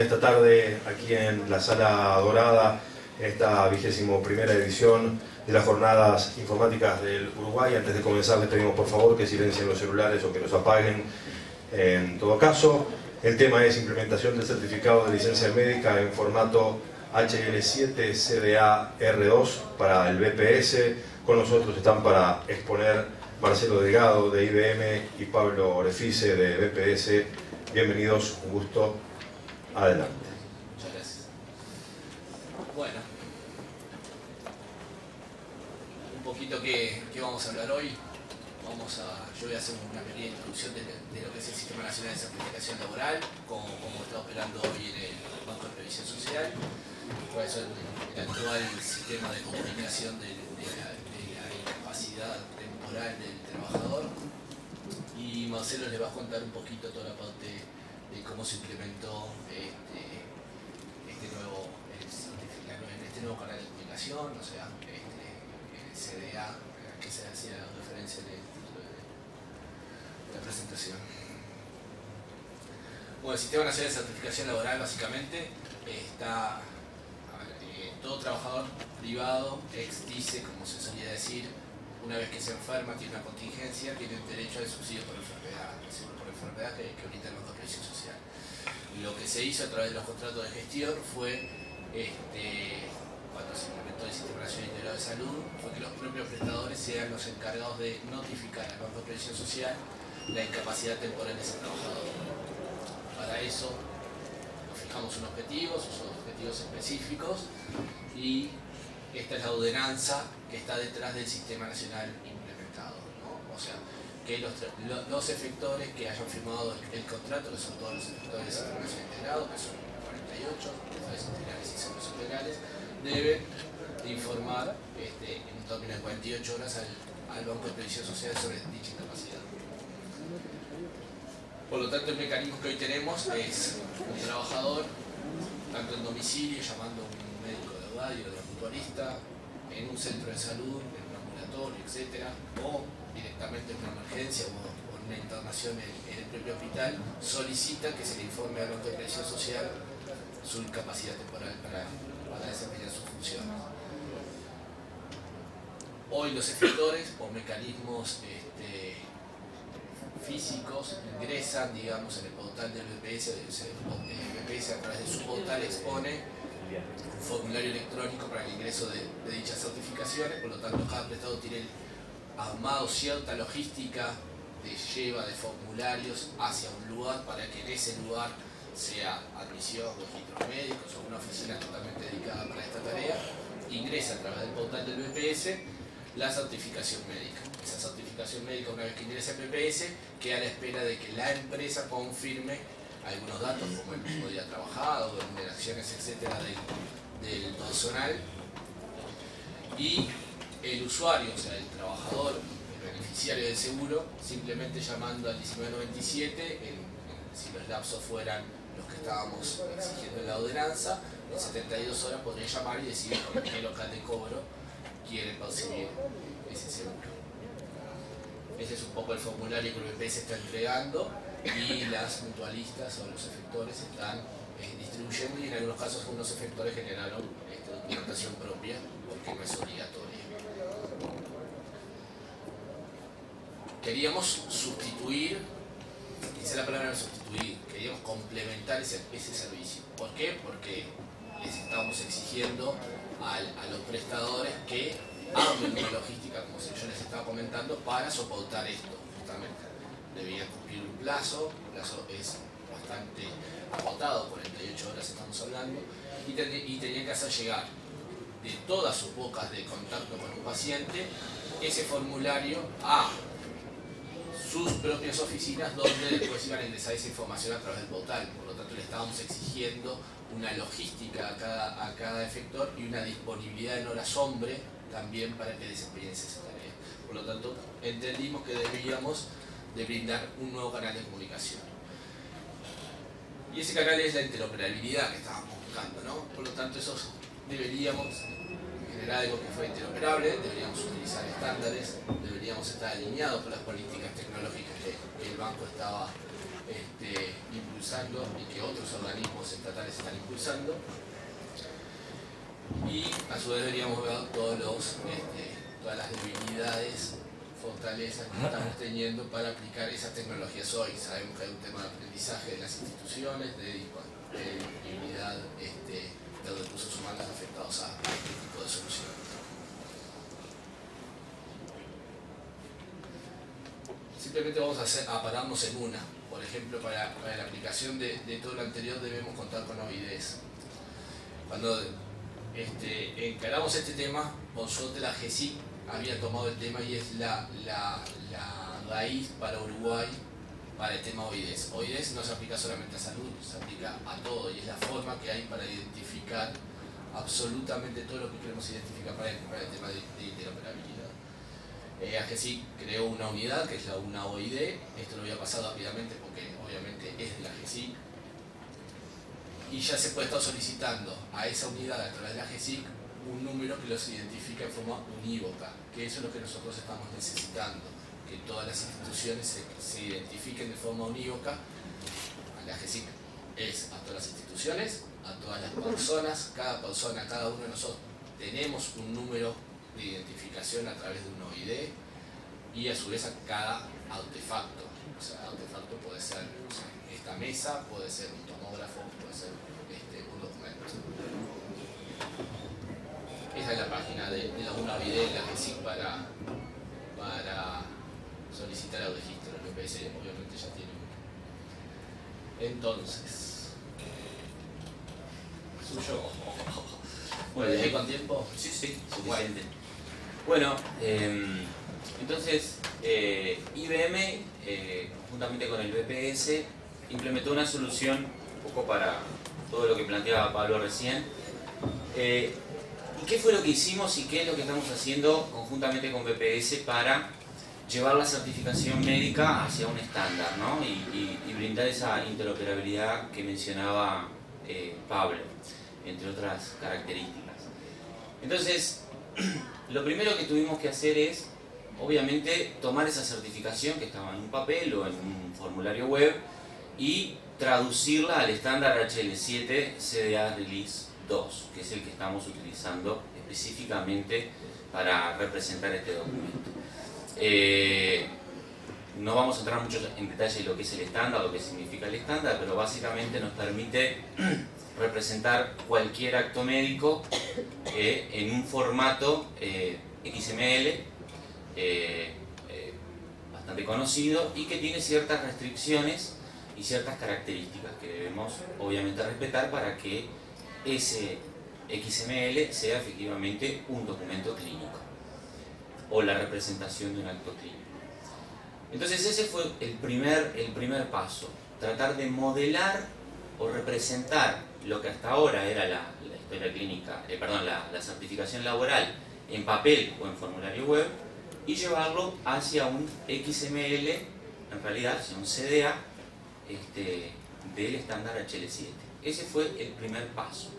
Esta tarde aquí en la Sala Dorada, esta 21ª edición de las Jornadas Informáticas del Uruguay. Antes de comenzar les pedimos por favor que silencien los celulares o que los apaguen en todo caso. El tema es implementación del certificado de licencia médica en formato HL7 CDA R2 para el BPS. Con nosotros están para exponer Marcelo Delgado de IBM y Pablo Orefice de BPS. Bienvenidos, un gusto. Adelante. Muchas gracias. Bueno, un poquito qué vamos a hablar hoy. Yo voy a hacer una pequeña introducción de lo que es el Sistema Nacional de Certificación Laboral, cómo está operando hoy en el Banco de Previsión Social, cuál es el actual sistema de comunicación de la incapacidad temporal del trabajador, y Marcelo les va a contar un poquito toda la parte de cómo se implementó este nuevo canal de comunicación, o sea, el CDA, a que se hacía referencia en el título de la presentación. Bueno, el Sistema Nacional de Certificación Laboral básicamente está, todo trabajador privado, ex-DICE, como se solía decir, una vez que se enferma, tiene una contingencia, tiene derecho al subsidio por enfermedad, que ahorita el Banco de Previsión Social. Lo que se hizo a través de los contratos de gestión fue, cuando se implementó el Sistema Nacional Integrado de Salud, fue que los propios prestadores sean los encargados de notificar al Banco de Previsión Social la incapacidad temporal de ese trabajador. Para eso fijamos unos objetivos específicos, y esta es la ordenanza que está detrás del Sistema Nacional implementado, ¿no? O sea, que los efectores que hayan firmado el contrato, que son todos los efectores del Sistema Nacional Integrado, que son 48, efectores integrales y centros integrales, deben informar en un término de 48 horas al Banco de Previsión Social sobre dicha incapacidad. Por lo tanto, el mecanismo que hoy tenemos es un trabajador, tanto en domicilio, llamando a un médico de radio, de mutualista, en un centro de salud, en un ambulatorio, etc., o directamente en una emergencia o en una internación en el propio hospital, solicita que se le informe al Banco de Previsión Social su incapacidad temporal para desempeñar sus funciones. Hoy los efectores o mecanismos físicos ingresan, digamos, en el portal del BPS. El BPS, a través de su portal, expone un formulario electrónico para el ingreso de dichas certificaciones. Por lo tanto, cada prestador tiene armado cierta logística de lleva de formularios hacia un lugar, para que en ese lugar sea admisión, registros médicos o una oficina totalmente dedicada para esta tarea, ingresa a través del portal del BPS la certificación médica. Esa certificación médica, una vez que ingresa al BPS, queda a la espera de que la empresa confirme algunos datos, como el mismo día trabajado, remuneraciones, etcétera, del personal, y el usuario, o sea, el trabajador, el beneficiario del seguro, simplemente llamando al 1997, si los lapsos fueran los que estábamos exigiendo en la ordenanza, en 72 horas podría llamar y decir en qué local de cobro quiere percibir ese seguro. Ese es un poco el formulario que el BPS está entregando, y las mutualistas o los efectores están distribuyendo, y en algunos casos algunos efectores generaron documentación propia, porque no es obligatoria. Queríamos sustituir, dice la palabra sustituir, queríamos complementar ese servicio. ¿Por qué? Porque les estábamos exigiendo a los prestadores que armen una logística, como yo les estaba comentando, para soportar esto, justamente. Debían cumplir un plazo, el plazo es bastante acotado, 48 horas estamos hablando, y tenían que hacer llegar de todas sus bocas de contacto con un paciente ese formulario a sus propias oficinas, donde después iban a ingresar esa información a través del portal. Por lo tanto, le estábamos exigiendo una logística a cada efector y una disponibilidad en horas hombre también para que desempeñen esa tarea. Por lo tanto, entendimos que debíamos de brindar un nuevo canal de comunicación. Y ese canal es la interoperabilidad que estábamos buscando, ¿no? Por lo tanto, deberíamos generar algo que fuera interoperable, deberíamos utilizar estándares, deberíamos estar alineados con las políticas tecnológicas que el banco estaba impulsando y que otros organismos estatales están impulsando. Y a su vez deberíamos ver todas las debilidades, fortalezas que estamos teniendo para aplicar esas tecnologías hoy. Sabemos que hay un tema de aprendizaje de las instituciones, de disponibilidad de recursos humanos afectados a este tipo de soluciones. Simplemente vamos a pararnos en una. Por ejemplo, para la aplicación de todo lo anterior debemos contar con OIDs. Cuando encaramos este tema, por suerte la GESIC había tomado el tema y es la raíz para Uruguay para el tema OIDs. OIDs no se aplica solamente a salud, se aplica a todo y es la forma que hay para identificar absolutamente todo lo que queremos identificar para el tema de interoperabilidad. AGESIC creó una unidad que es una OID. Esto lo voy a pasar rápidamente porque obviamente es de la AGESIC. Y ya se puede estar solicitando a esa unidad a través de la AGESIC un número que los identifica en forma unívoca, que eso es lo que nosotros estamos necesitando, que todas las instituciones se identifiquen de forma unívoca. La AGESIC es a todas las instituciones, a todas las personas, cada persona, cada uno de nosotros tenemos un número de identificación a través de un OID y a su vez a cada artefacto. O sea, artefacto puede ser esta mesa, puede ser un tomógrafo, puede ser un documento. Esta es la página de una OID de la GESIC para solicitar el registro. El BPS obviamente ya tiene uno. Entonces, suyo. Bueno, ¿Dejé con tiempo? Sí, suficiente. Bueno, entonces IBM, conjuntamente con el BPS, implementó una solución un poco para todo lo que planteaba Pablo recién. ¿Y qué fue lo que hicimos y qué es lo que estamos haciendo conjuntamente con BPS para llevar la certificación médica hacia un estándar, ¿no? y brindar esa interoperabilidad que mencionaba Pablo, entre otras características? Entonces, lo primero que tuvimos que hacer es, obviamente, tomar esa certificación que estaba en un papel o en un formulario web y traducirla al estándar HL7 CDA Release 2, que es el que estamos utilizando específicamente para representar este documento. No vamos a entrar mucho en detalle en lo que es el estándar, lo que significa el estándar, pero básicamente nos permite representar cualquier acto médico en un formato XML bastante conocido y que tiene ciertas restricciones y ciertas características que debemos obviamente respetar para que ese XML sea efectivamente un documento clínico o la representación de un acto clínico. Entonces ese fue el primer paso, tratar de modelar o representar lo que hasta ahora era la historia clínica, la certificación laboral en papel o en formulario web y llevarlo hacia un XML, en realidad hacia un CDA del estándar HL7. Ese fue el primer paso.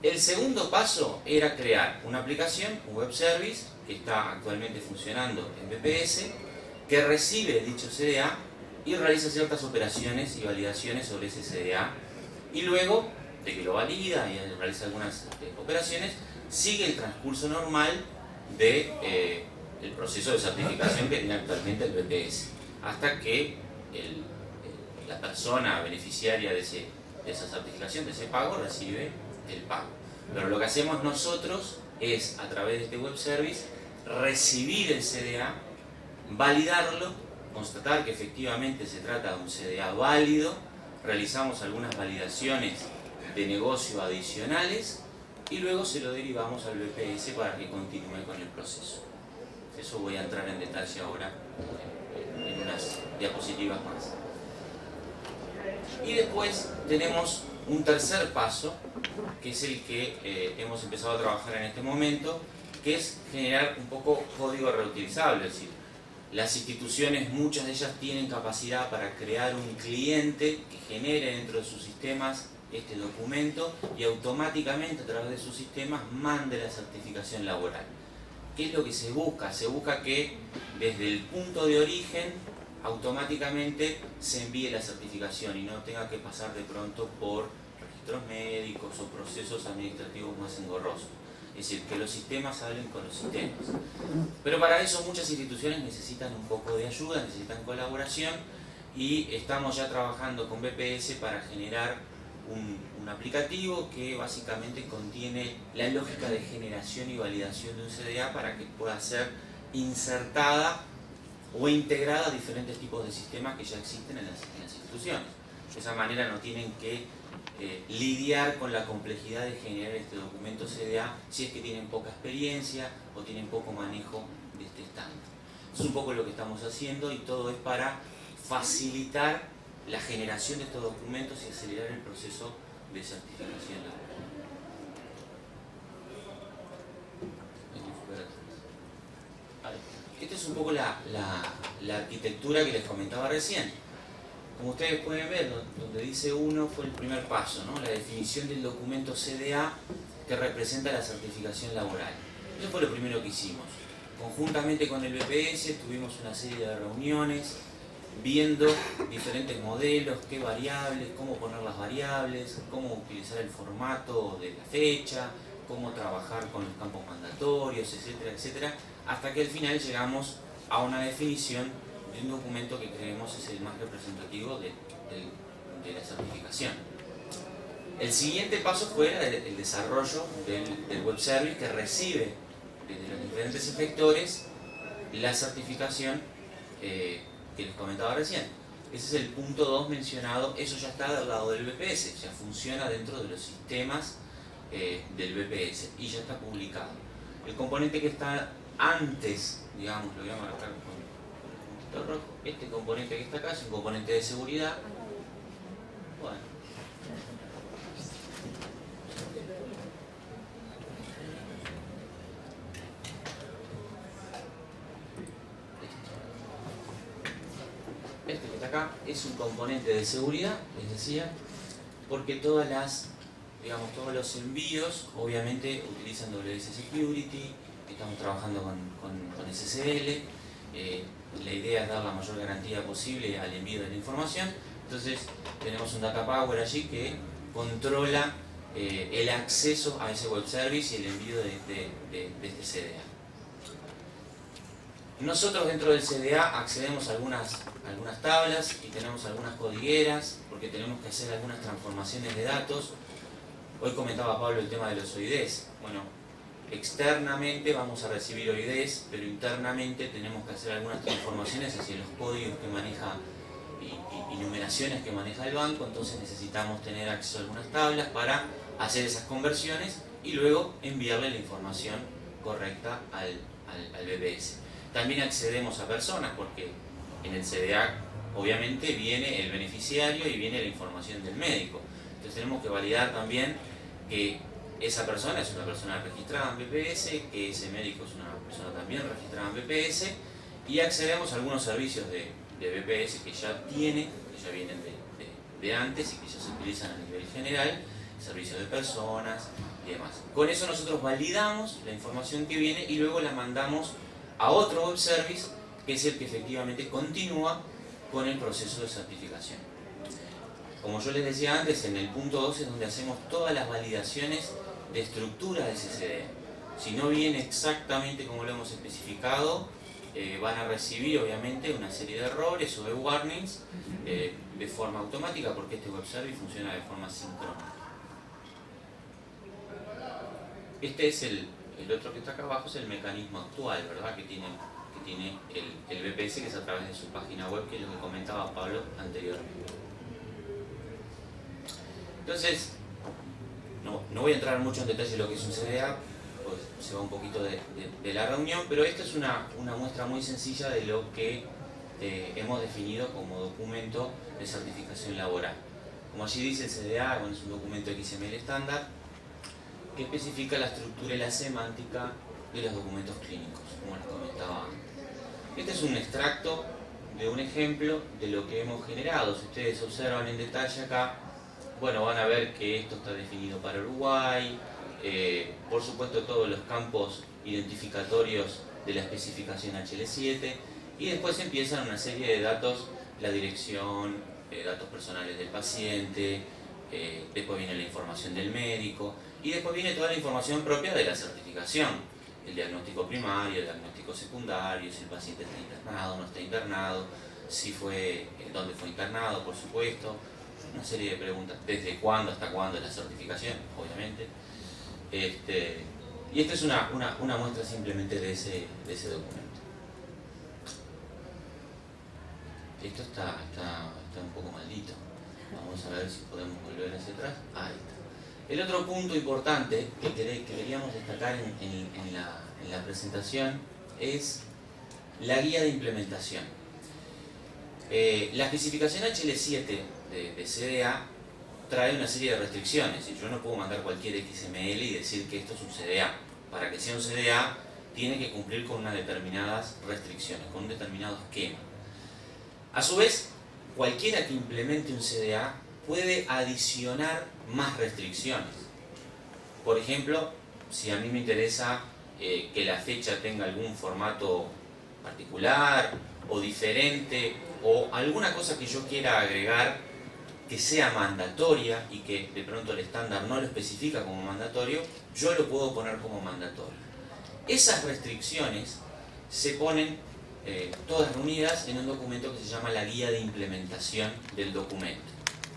El segundo paso era crear una aplicación, un web service, que está actualmente funcionando en BPS, que recibe dicho CDA y realiza ciertas operaciones y validaciones sobre ese CDA, y luego de que lo valida y realiza algunas operaciones, sigue el transcurso normal del proceso de certificación que tiene actualmente el BPS, hasta que la persona beneficiaria de esa certificación, de ese pago, recibe el pago. Pero lo que hacemos nosotros es, a través de este web service, recibir el CDA, validarlo, constatar que efectivamente se trata de un CDA válido, realizamos algunas validaciones de negocio adicionales y luego se lo derivamos al BPS para que continúe con el proceso. Eso voy a entrar en detalle ahora en unas diapositivas más. Y después tenemos un tercer paso, que es el que hemos empezado a trabajar en este momento, que es generar un poco código reutilizable. Es decir, las instituciones, muchas de ellas tienen capacidad para crear un cliente que genere dentro de sus sistemas este documento y automáticamente a través de sus sistemas mande la certificación laboral. ¿Qué es lo que se busca? Se busca que desde el punto de origen automáticamente se envíe la certificación y no tenga que pasar de pronto por registros médicos o procesos administrativos más engorrosos. Es decir, que los sistemas hablen con los sistemas. Pero para eso muchas instituciones necesitan un poco de ayuda, necesitan colaboración, y estamos ya trabajando con BPS para generar un aplicativo que básicamente contiene la lógica de generación y validación de un CDA para que pueda ser insertada o integrada a diferentes tipos de sistemas que ya existen en las instituciones. De esa manera no tienen que lidiar con la complejidad de generar este documento CDA si es que tienen poca experiencia o tienen poco manejo de este estándar. Es un poco lo que estamos haciendo, y todo es para facilitar la generación de estos documentos y acelerar el proceso de certificación laboral. Esta es un poco la arquitectura que les comentaba recién. Como ustedes pueden ver, donde dice 1 fue el primer paso, ¿no? La definición del documento CDA que representa la certificación laboral. Eso fue lo primero que hicimos. Conjuntamente con el BPS tuvimos una serie de reuniones viendo diferentes modelos, qué variables, cómo poner las variables, cómo utilizar el formato de la fecha, cómo trabajar con los campos mandatorios, etcétera, etcétera, hasta que al final llegamos a una definición de un documento que creemos es el más representativo de la certificación. El siguiente paso fue el desarrollo del web service que recibe desde los diferentes efectores la certificación que les comentaba recién. Ese es el punto 2 mencionado, eso ya está del lado del BPS, ya funciona dentro de los sistemas del BPS y ya está publicado. El componente que está antes, digamos, lo voy a marcar con el puntito rojo, este componente que está acá es un componente de seguridad. Bueno. Este que está acá es un componente de seguridad, les decía, porque todos los envíos obviamente utilizan WS Security, estamos trabajando con SSL, la idea es dar la mayor garantía posible al envío de la información. Entonces tenemos un Data Power allí que controla el acceso a ese web service y el envío de este CDA. Nosotros dentro del CDA accedemos a algunas tablas y tenemos algunas codigueras porque tenemos que hacer algunas transformaciones de datos. Hoy comentaba Pablo el tema de los OIDs. Bueno, externamente vamos a recibir OIDs, pero internamente tenemos que hacer algunas transformaciones hacia los códigos que maneja y numeraciones que maneja el banco. Entonces necesitamos tener acceso a algunas tablas para hacer esas conversiones y luego enviarle la información correcta al BPS. También accedemos a personas porque en el CDA obviamente viene el beneficiario y viene la información del médico. Entonces tenemos que validar también que esa persona es una persona registrada en BPS, que ese médico es una persona también registrada en BPS, y accedemos a algunos servicios de BPS que ya vienen de antes y que ya se utilizan a nivel general, servicios de personas y demás. Con eso nosotros validamos la información que viene y luego la mandamos a otro web service que es el que efectivamente continúa con el proceso de certificación. Como yo les decía antes, en el punto 2 es donde hacemos todas las validaciones de estructura de ese CDA. Si no viene exactamente como lo hemos especificado, van a recibir obviamente una serie de errores o de warnings de forma automática porque este web service funciona de forma sincrónica. Este es el otro que está acá abajo, es el mecanismo actual, ¿verdad? Que tiene el BPS, que es a través de su página web, que es lo que comentaba Pablo anteriormente. Entonces, no voy a entrar mucho en detalle en lo que es un CDA, pues se va un poquito de la reunión, pero esta es una muestra muy sencilla de lo que hemos definido como documento de certificación laboral. Como allí dice el CDA, bueno, es un documento XML estándar que especifica la estructura y la semántica de los documentos clínicos, como les comentaba antes. Este es un extracto de un ejemplo de lo que hemos generado. Si ustedes observan en detalle acá, bueno, van a ver que esto está definido para Uruguay, por supuesto todos los campos identificatorios de la especificación HL7, y después empiezan una serie de datos, la dirección, datos personales del paciente, después viene la información del médico y después viene toda la información propia de la certificación, el diagnóstico primario, el diagnóstico secundario, si el paciente está internado o no está internado, si fue, dónde fue internado, por supuesto, una serie de preguntas, desde cuándo hasta cuándo es la certificación, obviamente. Y esta es una muestra simplemente de ese documento. Esto está un poco maldito. Vamos a ver si podemos volver hacia atrás. Ahí está. El otro punto importante que queríamos destacar en la presentación es la guía de implementación. La especificación HL7 de CDA trae una serie de restricciones y yo no puedo mandar cualquier XML y decir que esto es un CDA. Para que sea un CDA tiene que cumplir con unas determinadas restricciones, con un determinado esquema. A su vez, cualquiera que implemente un CDA puede adicionar más restricciones. Por ejemplo, si a mí me interesa que la fecha tenga algún formato particular o diferente o alguna cosa que yo quiera agregar que sea mandatoria y que de pronto el estándar no lo especifica como mandatorio, yo lo puedo poner como mandatorio. Esas restricciones se ponen todas reunidas en un documento que se llama la guía de implementación del documento.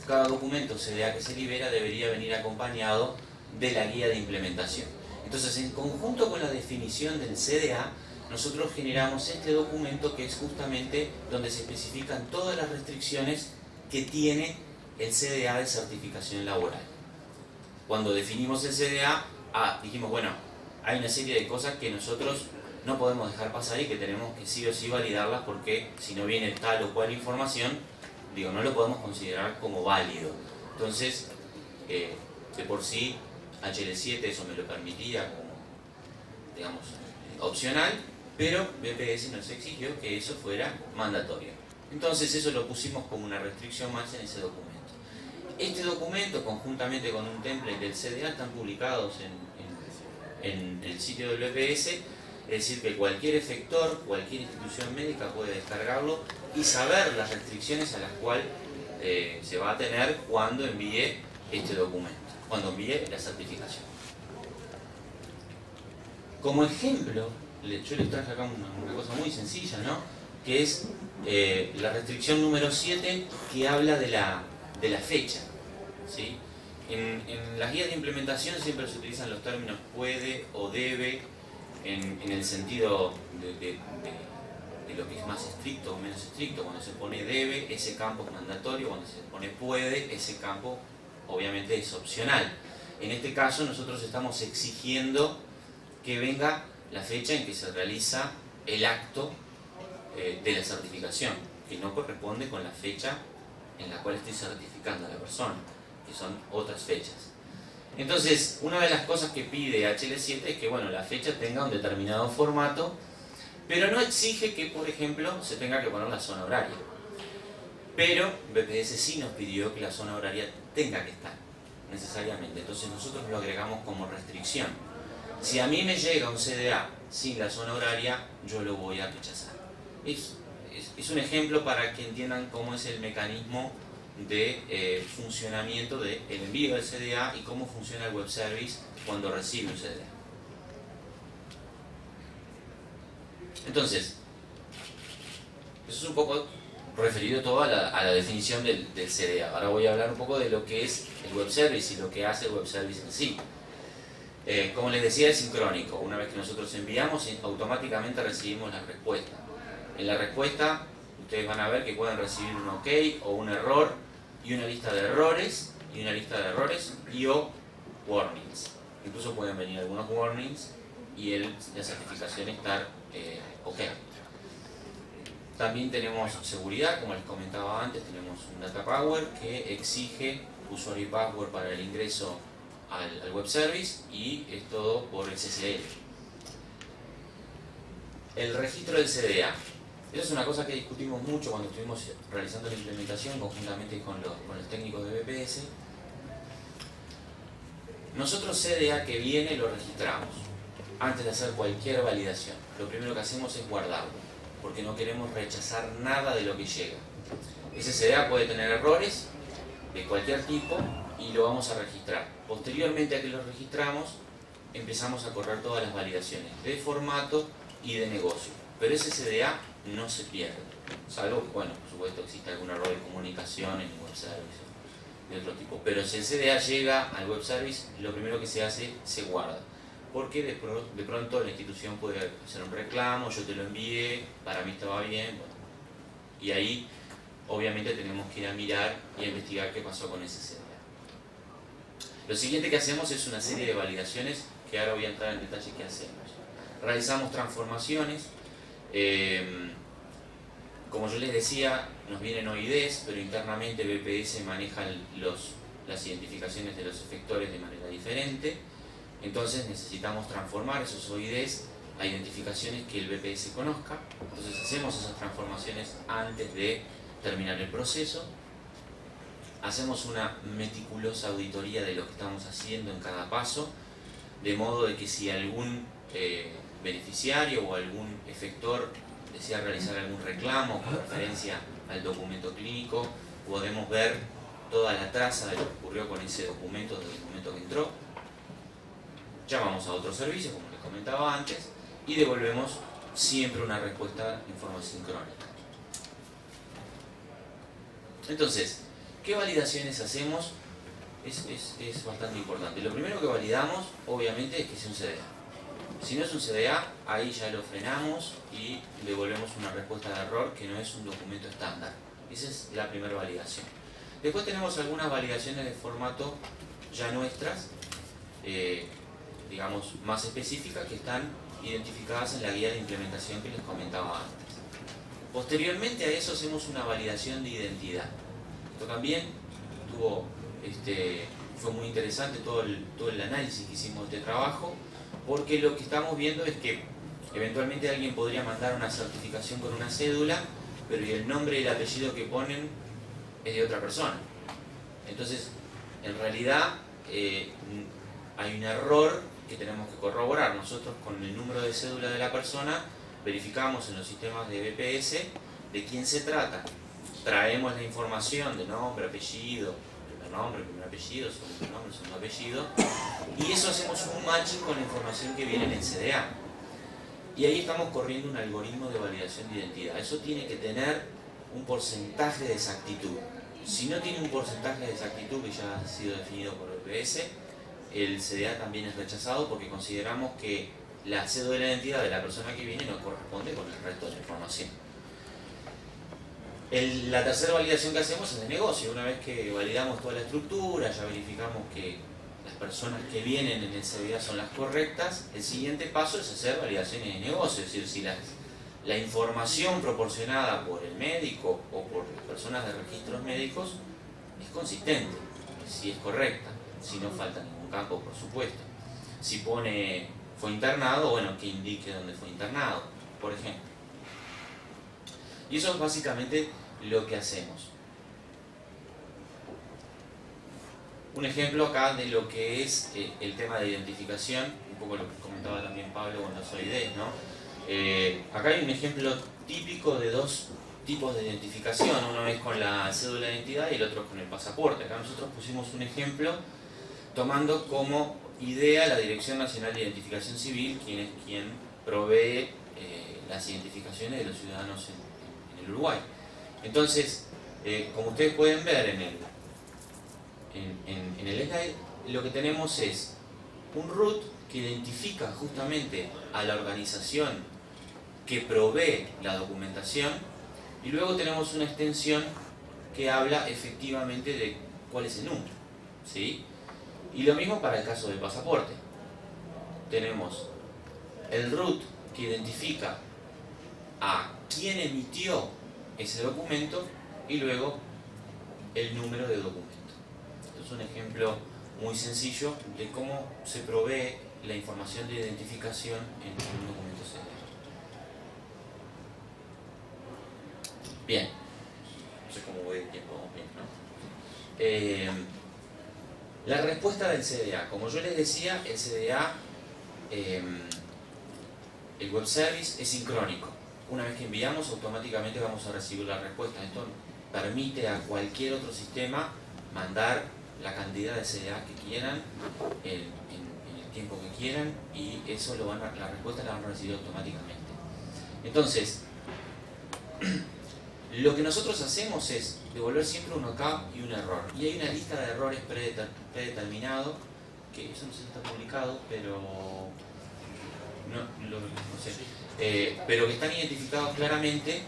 Cada documento CDA que se libera debería venir acompañado de la guía de implementación. Entonces, en conjunto con la definición del CDA, nosotros generamos este documento que es justamente donde se especifican todas las restricciones que tiene el CDA de certificación laboral. Cuando definimos el CDA, dijimos, bueno, hay una serie de cosas que nosotros no podemos dejar pasar y que tenemos que sí o sí validarlas porque si no viene tal o cual información, no lo podemos considerar como válido. Entonces, de por sí, HL7 eso me lo permitía como, digamos, opcional, pero BPS nos exigió que eso fuera mandatorio. Entonces eso lo pusimos como una restricción más en ese documento. Este documento, conjuntamente con un template del CDA, están publicados en el sitio del BPS, es decir, que cualquier efector, cualquier institución médica puede descargarlo y saber las restricciones a las cuales se va a tener cuando envíe este documento, cuando envíe la certificación. Como ejemplo, yo les traje acá una cosa muy sencilla, ¿no? Que es la restricción número 7 que habla de la fecha, ¿sí? En las guías de implementación siempre se utilizan los términos puede o debe en el sentido de lo que es más estricto o menos estricto. Cuando se pone debe, ese campo es mandatorio; cuando se pone puede, ese campo obviamente es opcional. En este caso nosotros estamos exigiendo que venga la fecha en que se realiza el acto de la certificación, que no corresponde con la fecha en la cual estoy certificando a la persona, que son otras fechas. Entonces, una de las cosas que pide HL7 es que, bueno, la fecha tenga un determinado formato, pero no exige que, por ejemplo, se tenga que poner la zona horaria. Pero BPS sí nos pidió que la zona horaria tenga que estar, necesariamente. Entonces nosotros lo agregamos como restricción. Si a mí me llega un CDA sin la zona horaria, yo lo voy a rechazar. Es un ejemplo para que entiendan cómo es el mecanismo de funcionamiento del envío del CDA y cómo funciona el web service cuando recibe un CDA. Entonces, eso es un poco referido todo a la definición del CDA. Ahora voy a hablar un poco de lo que es el web service y lo que hace el web service en sí. Como les decía, es sincrónico. Una vez que nosotros enviamos, automáticamente recibimos la respuesta. En la respuesta, ustedes van a ver que pueden recibir un OK o un error y una lista de errores y o warnings. Incluso pueden venir algunos warnings y la certificación estar OK. También tenemos seguridad, como les comentaba antes, tenemos un data power que exige usuario y password para el ingreso al web service y es todo por SSL. El registro del CDA. Eso es una cosa que discutimos mucho cuando estuvimos realizando la implementación conjuntamente con los técnicos de BPS. Nosotros CDA que viene lo registramos antes de hacer cualquier validación. Lo primero que hacemos es guardarlo. porque no queremos rechazar nada de lo que llega. Ese CDA puede tener errores de cualquier tipo y lo vamos a registrar. Posteriormente a que lo registramos, empezamos a correr todas las validaciones de formato y de negocio. Pero ese CDA no se pierde, salvo que, bueno, por supuesto existe algún error de comunicación en el web service de otro tipo. Pero si el CDA llega al web service, lo primero que se hace, se guarda. Porque de pronto la institución puede hacer un reclamo, yo te lo envié, para mí estaba bien, bueno, y ahí obviamente tenemos que ir a mirar y a investigar qué pasó con ese CDA. Lo siguiente que hacemos es una serie de validaciones, que ahora voy a entrar en detalle qué hacemos. Realizamos transformaciones, como yo les decía, nos vienen OIDs, pero internamente BPS maneja las identificaciones de los efectores de manera diferente. Entonces necesitamos transformar esos OIDs a identificaciones que el BPS conozca. Entonces hacemos esas transformaciones antes de terminar el proceso. Hacemos una meticulosa auditoría de lo que estamos haciendo en cada paso, de modo de que si algún beneficiario o algún efector desea realizar algún reclamo con referencia al documento clínico, podemos ver toda la traza de lo que ocurrió con ese documento desde el momento que entró. Llamamos a otro servicio, como les comentaba antes, y devolvemos siempre una respuesta en forma sincrónica. Entonces, ¿qué validaciones hacemos? Es bastante importante. Lo primero que validamos, obviamente, es que sea un CDA. Si no es un CDA, ahí ya lo frenamos y devolvemos una respuesta de error que no es un documento estándar. Esa es la primera validación. Después tenemos algunas validaciones de formato ya nuestras, digamos, más específicas, que están identificadas en la guía de implementación que les comentaba antes. Posteriormente a eso hacemos una validación de identidad. Esto también fue muy interesante todo el análisis que hicimos de este trabajo, porque lo que estamos viendo es que eventualmente alguien podría mandar una certificación con una cédula, pero el nombre y el apellido que ponen es de otra persona. Entonces, en realidad, hay un error que tenemos que corroborar. Nosotros, con el número de cédula de la persona, verificamos en los sistemas de BPS de quién se trata. Traemos la información de nombre, apellido, primer apellido, segundo nombre, segundo apellido, y eso hacemos un matching con la información que viene en el CDA. Y ahí estamos corriendo un algoritmo de validación de identidad. Eso tiene que tener un porcentaje de exactitud. Si no tiene un porcentaje de exactitud que ya ha sido definido por BPS, el CDA también es rechazado, porque consideramos que la cédula de la identidad de la persona que viene no corresponde con el resto de la información. La tercera validación que hacemos es de negocio. Una vez que validamos toda la estructura, ya verificamos que las personas que vienen en el CDA son las correctas, el siguiente paso es hacer validaciones de negocio, es decir, si la información proporcionada por el médico o por las personas de registros médicos es consistente, si es correcta, si no falta ningún campo, por supuesto. Si pone fue internado, bueno, que indique dónde fue internado, por ejemplo. Y eso es básicamente lo que hacemos. Un ejemplo acá de lo que es el tema de identificación, un poco lo que comentaba también Pablo con los OIDs, ¿no? Acá hay un ejemplo típico de dos tipos de identificación. Uno es con la cédula de identidad y el otro con el pasaporte. Acá nosotros pusimos un ejemplo tomando como idea la Dirección Nacional de Identificación Civil, quien provee las identificaciones de los ciudadanos en el Uruguay. Entonces, como ustedes pueden ver en el slide, lo que tenemos es un root que identifica justamente a la organización que provee la documentación, y luego tenemos una extensión que habla efectivamente de cuál es el número, ¿sí? Y lo mismo para el caso del pasaporte. Tenemos el root que identifica a quién emitió ese documento y luego el número de documento. Esto es un ejemplo muy sencillo de cómo se provee la información de identificación en un documento CDA. Bien, no sé cómo voy de tiempo, vamos bien, ¿no? La respuesta del CDA, como yo les decía, el CDA, el web service es sincrónico. una vez que enviamos, automáticamente vamos a recibir la respuesta. Esto permite a cualquier otro sistema mandar la cantidad de CDA que quieran, en el tiempo que quieran, y eso la respuesta la van a recibir automáticamente. Entonces, lo que nosotros hacemos es devolver siempre un OK y un error. Y hay una lista de errores predeterminado, que eso no sé si está publicado, pero no sé. Pero que están identificados claramente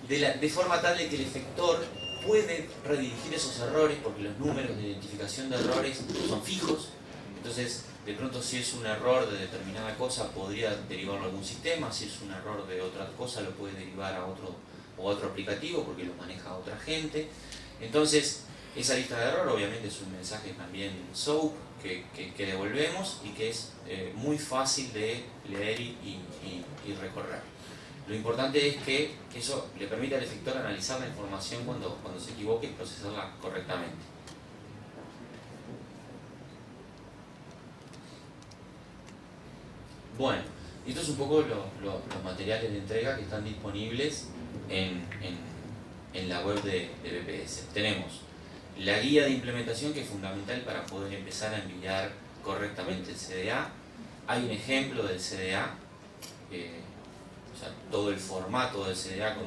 de forma tal de que el efector puede redirigir esos errores, porque los números de identificación de errores son fijos. Entonces, de pronto, si es un error de determinada cosa, podría derivarlo a algún sistema. Si es un error de otra cosa, lo puede derivar a otro aplicativo, porque lo maneja otra gente. Entonces, esa lista de error obviamente es un mensaje también SOAP que devolvemos, y que es muy fácil de leer y recorrer. Lo importante es que eso le permite al efector analizar la información cuando se equivoque y procesarla correctamente. Bueno, esto es un poco los materiales de entrega que están disponibles en la web de BPS. Tenemos la guía de implementación, que es fundamental para poder empezar a enviar correctamente el CDA. Hay un ejemplo del CDA, o sea, todo el formato del CDA con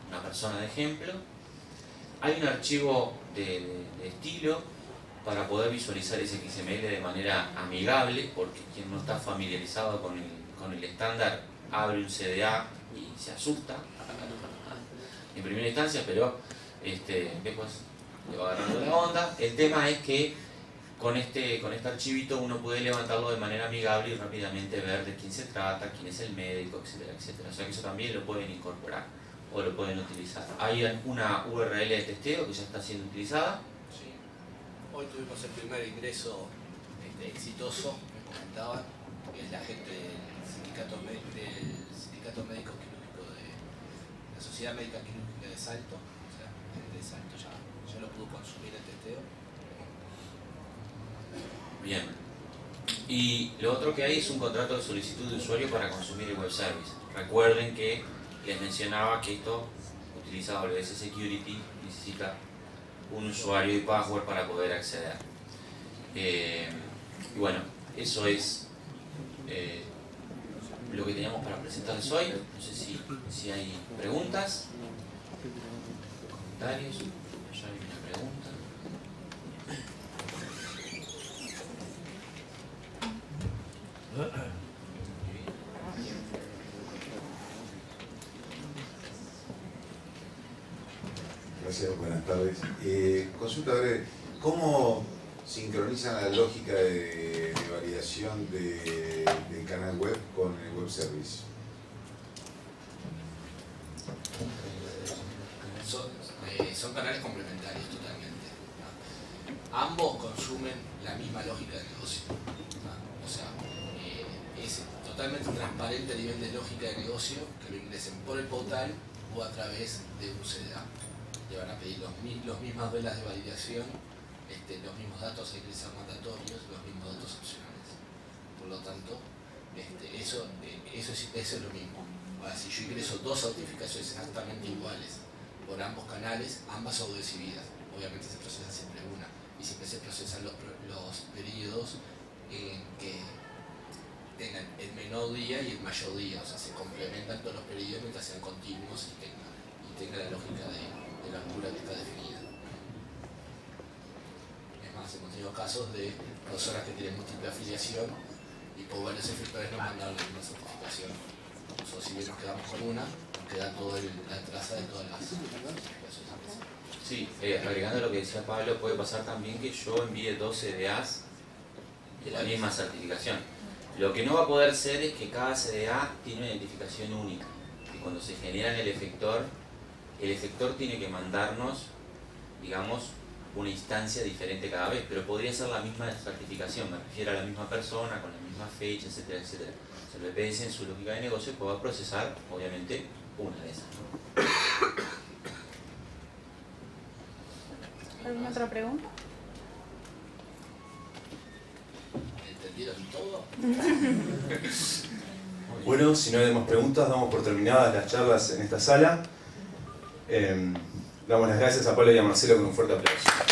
una persona de ejemplo. Hay un archivo de estilo para poder visualizar ese XML de manera amigable, porque quien no está familiarizado con el estándar abre un CDA y se asusta en primera instancia, pero después le va agarrando la onda. El tema es que con este archivito uno puede levantarlo de manera amigable y rápidamente ver de quién se trata, quién es el médico, etcétera, etcétera. O sea que eso también lo pueden incorporar o lo pueden utilizar. Hay una URL de testeo que ya está siendo utilizada. Sí. Hoy tuvimos el primer ingreso exitoso, me comentaban, que es la gente del Sindicato Médico Quirúrgico de la Sociedad Médica Quirúrgica de Salto. O sea, la gente de Salto ya lo pudo consumir el testeo. Bien. Y lo otro que hay es un contrato de solicitud de usuario para consumir el web service. Recuerden que les mencionaba que esto utiliza AWS Security, necesita un usuario y password para poder acceder. Y bueno, eso es lo que teníamos para presentarles hoy. No sé si hay preguntas, comentarios. Ya hay una pregunta. Gracias, buenas tardes. Consulta breve, ¿cómo sincronizan la lógica de validación del canal web con el web service? Son canales complementarios totalmente, ¿no? Ambos consumen la misma lógica de negocio, ¿no? O sea, es totalmente transparente a nivel de lógica de negocio que lo ingresen por el portal o a través de un CDA. Le van a pedir las mismas velas de validación, los mismos datos a ingresar mandatorios, los mismos datos opcionales. Por lo tanto, eso es lo mismo. Ahora, si yo ingreso dos certificaciones exactamente iguales por ambos canales, ambas son recibidas. Obviamente se procesa siempre una, y siempre se procesan los periodos que tengan el menor día y el mayor día. O sea, se complementan todos los periodos mientras sean continuos y tenga la lógica de la altura que está definida. Es más, hemos tenido casos de personas que tienen múltiple afiliación y por varios efectores no mandaron la misma certificación. O si bien nos quedamos con una, nos queda toda la traza de todas las certificaciones. Sí, agregando lo que decía Pablo, puede pasar también que yo envíe 2 CDAs de la misma certificación. Lo que no va a poder ser es que cada CDA tiene una identificación única. Y cuando se genera en el efector tiene que mandarnos, digamos, una instancia diferente cada vez, pero podría ser la misma certificación, me refiero a la misma persona, con la misma fecha, etcétera, etcétera. O sea, el BPS en su lógica de negocio va a procesar, obviamente, una de esas, ¿no? ¿Alguna otra pregunta? ¿Entendieron todo? Muy Bueno, si no hay más preguntas, damos por terminadas las charlas en esta sala. Damos las gracias a Pablo y a Marcelo con un fuerte aplauso.